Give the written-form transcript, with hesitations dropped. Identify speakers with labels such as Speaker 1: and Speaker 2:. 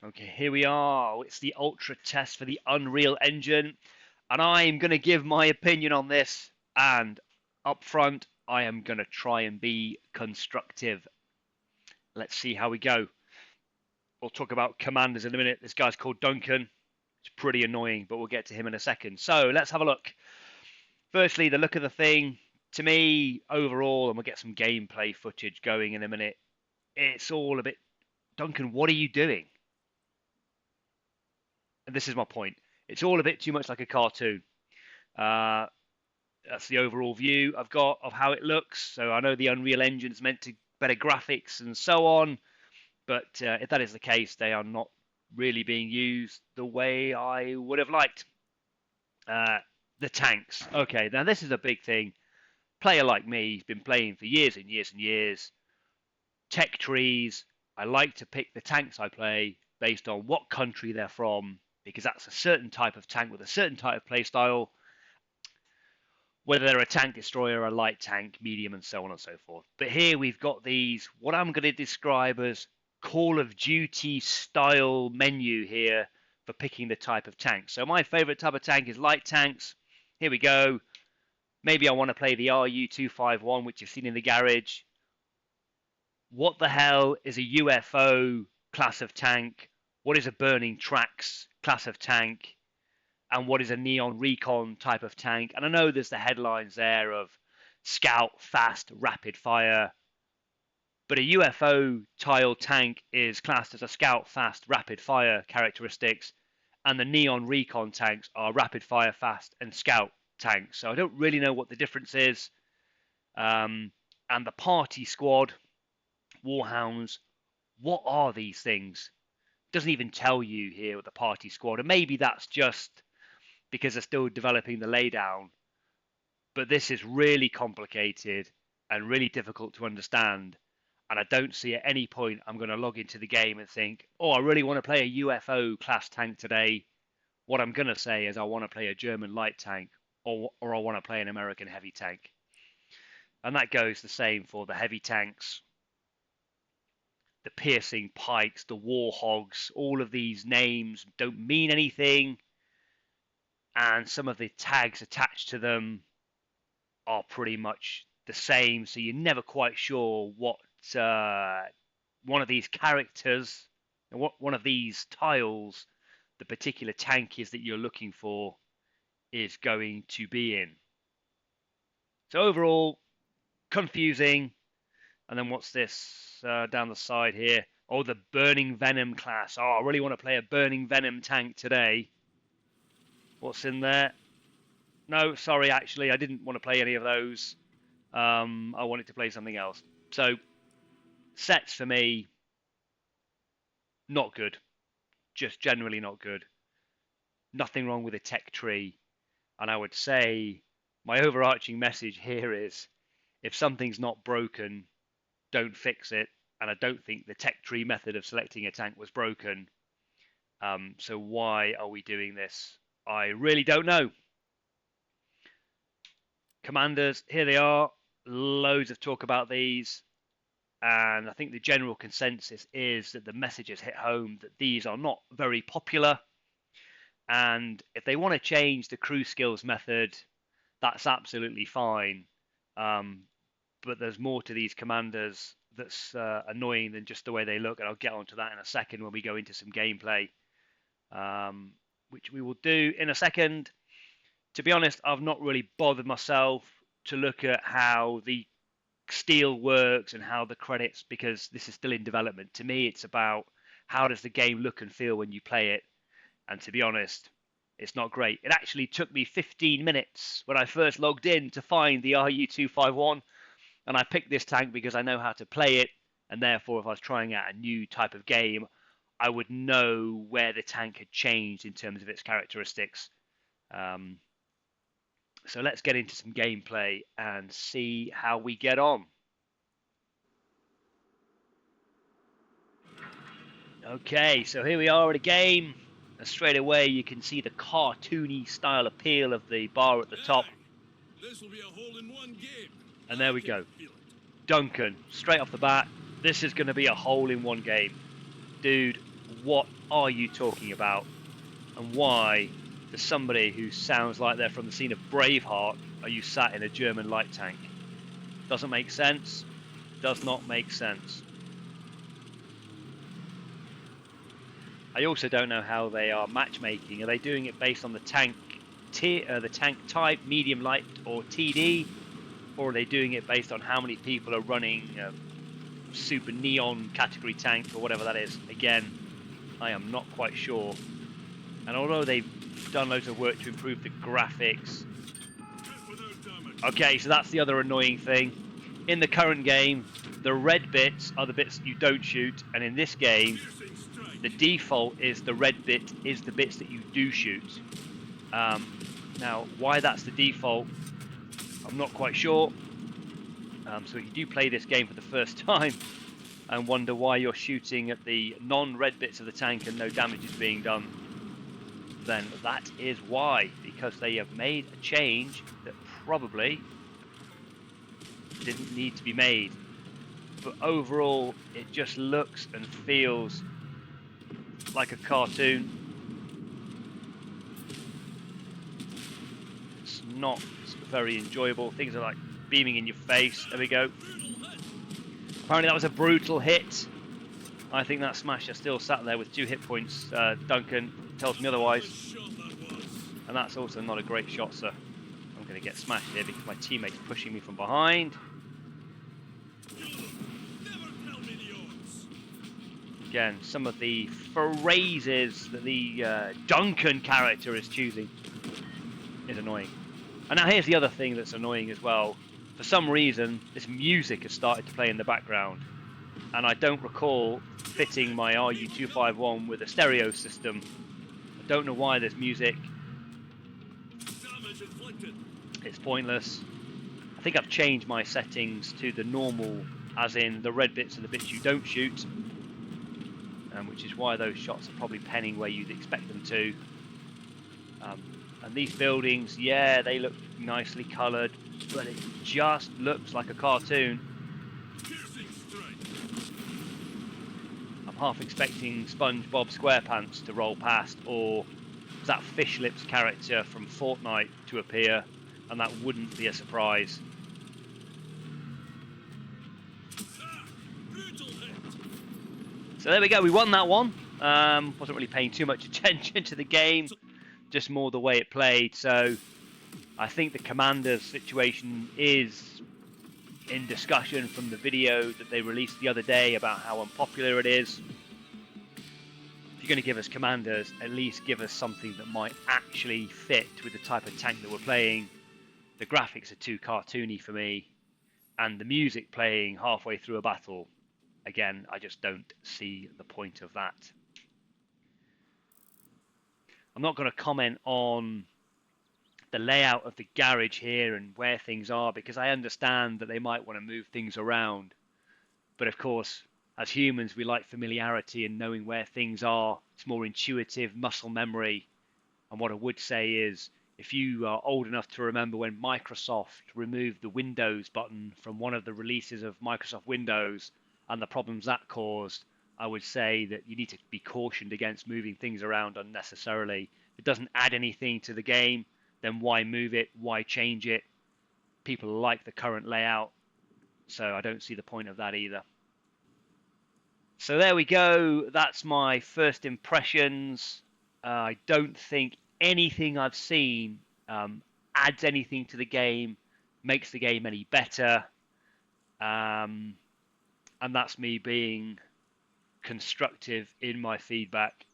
Speaker 1: Okay, here we are. It's the ultra test for the Unreal Engine, and I'm going to give my opinion on this. And up front, I am going to try and be constructive. Let's see how we go. We'll talk about commanders in a minute. This guy's called Duncan. It's pretty annoying, but we'll get to him in a second. So let's have a look. Firstly, the look of the thing. To me, overall, and we'll get some gameplay footage going in a minute. It's all a bit. Duncan, what are you doing? And this is my point. It's all a bit too much like a cartoon. Uh, that's the overall view I've got of how it looks. So I know the Unreal Engine's meant to better graphics and so on, but if that is the case, they are not really being used the way I would have liked. The tanks. Okay, now this is a big thing. Player like me, has been playing for years and years and years. Tech trees. I like to pick the tanks I play based on what country they're from, because that's a certain type of tank with a certain type of playstyle, whether they're a tank destroyer, a light tank, medium, and so on and so forth. But here we've got these, what I'm going to describe as Call of Duty style menu here for picking the type of tank. So my favorite type of tank is light tanks. Here we go. Maybe I want to play the RU-251, which you've seen in the garage. What the hell is a UFO class of tank? What is a burning tracks class of tank? And what is a neon recon type of tank? And I know there's the headlines there of scout, fast, rapid fire. But a UFO tile tank is classed as a scout, fast, rapid fire characteristics. And the neon recon tanks are rapid fire, fast, and scout tanks. So I don't really know what the difference is. And the party squad, warhounds, what are these things? Doesn't even tell you here with the party squad, and maybe that's just because they're still developing the laydown. But this is really complicated and really difficult to understand. And I don't see at any point I'm going to log into the game and think, oh, I really want to play a UFO class tank today. What I'm going to say is I want to play a German light tank, or I want to play an American heavy tank. And that goes the same for the heavy tanks, the piercing pikes, the war hogs. All of these names don't mean anything, and some of the tags attached to them are pretty much the same, so you're never quite sure what one of these characters, what one of these tiles, the particular tank is that you're looking for is going to be in. So overall, confusing. And then what's this down the side here? Oh, the Burning Venom class. Oh, I really want to play a Burning Venom tank today. What's in there? No, sorry, actually, I didn't want to play any of those. I wanted to play something else. So, sets for me, not good. Just generally not good. Nothing wrong with a tech tree. And I would say my overarching message here is if something's not broken, don't fix it. And I don't think the tech tree method of selecting a tank was broken. So why are we doing this? I really don't know. Commanders, here they are. Loads of talk about these. And I think the general consensus is that the message has hit home that these are not very popular. And if they want to change the crew skills method, that's absolutely fine. But there's more to these commanders that's annoying than just the way they look. And I'll get onto that in a second when we go into some gameplay, which we will do in a second. To be honest, I've not really bothered myself to look at how the steel works and how the credits, because this is still in development. To me, it's about how does the game look and feel when you play it. And to be honest, it's not great. It actually took me 15 minutes when I first logged in to find the RU-251. And I picked this tank because I know how to play it. And therefore, if I was trying out a new type of game, I would know where the tank had changed in terms of its characteristics. So let's get into some gameplay and see how we get on. Okay, so here we are at a game. And straight away you can see the cartoony style appeal of the bar at the top.
Speaker 2: This will be a hole-in-one game.
Speaker 1: And there we go. Duncan, straight off the bat, this is going to be a hole-in-one game. Dude, what are you talking about? And why does somebody who sounds like they're from the scene of Braveheart are you sat in a German light tank? Doesn't make sense. Does not make sense. I also don't know how they are matchmaking. Are they doing it based on the tank tier, the tank type, medium, light, or TD, or are they doing it based on how many people are running super neon category tank or whatever that is? Again, I am not quite sure. And although they've done loads of work to improve the graphics, okay, so that's the other annoying thing. In the current game, the red bits are the bits you don't shoot, and in this game, the default is the red bit is the bits that you do shoot. Now, why that's the default, I'm not quite sure. So if you do play this game for the first time and wonder why you're shooting at the non-red bits of the tank and no damage is being done, then that is why, because they have made a change that probably didn't need to be made. But overall, it just looks and feels like a cartoon. It's not very enjoyable. Things are like beaming in your face. There we go. Apparently that was a brutal hit. I think that smasher still sat there with 2 hit points. Duncan tells me otherwise. And that's also not a great shot, sir. I'm going to get smashed here because my teammate's pushing me from behind. Again, some of the phrases that the Duncan character is choosing is annoying. And now here's the other thing that's annoying as well. For some reason, this music has started to play in the background. And I don't recall fitting my RU251 with a stereo system. I don't know why there's music. It's pointless. I think I've changed my settings to the normal, as in the red bits are the bits you don't shoot. Which is why those shots are probably penning where you'd expect them to. And these buildings, yeah, they look nicely coloured, but it just looks like a cartoon. I'm half expecting SpongeBob SquarePants to roll past, or that Fish Lips character from Fortnite to appear, and that wouldn't be a surprise. So there we go, we won that one. Wasn't really paying too much attention to the game, just more the way it played. So I think the commander's situation is in discussion from the video that they released the other day about how unpopular it is. If you're going to give us commanders, at least give us something that might actually fit with the type of tank that we're playing. The graphics are too cartoony for me, and the music playing halfway through a battle, again, I just don't see the point of that. I'm not going to comment on the layout of the garage here and where things are, because I understand that they might want to move things around. But of course, as humans, we like familiarity and knowing where things are. It's more intuitive, muscle memory. And what I would say is, if you are old enough to remember when Microsoft removed the Windows button from one of the releases of Microsoft Windows, and the problems that caused, I would say that you need to be cautioned against moving things around unnecessarily. If it doesn't add anything to the game, then why move it? Why change it? People like the current layout, so I don't see the point of that either. So there we go. That's my first impressions. I don't think anything I've seen adds anything to the game, makes the game any better. And that's me being constructive in my feedback.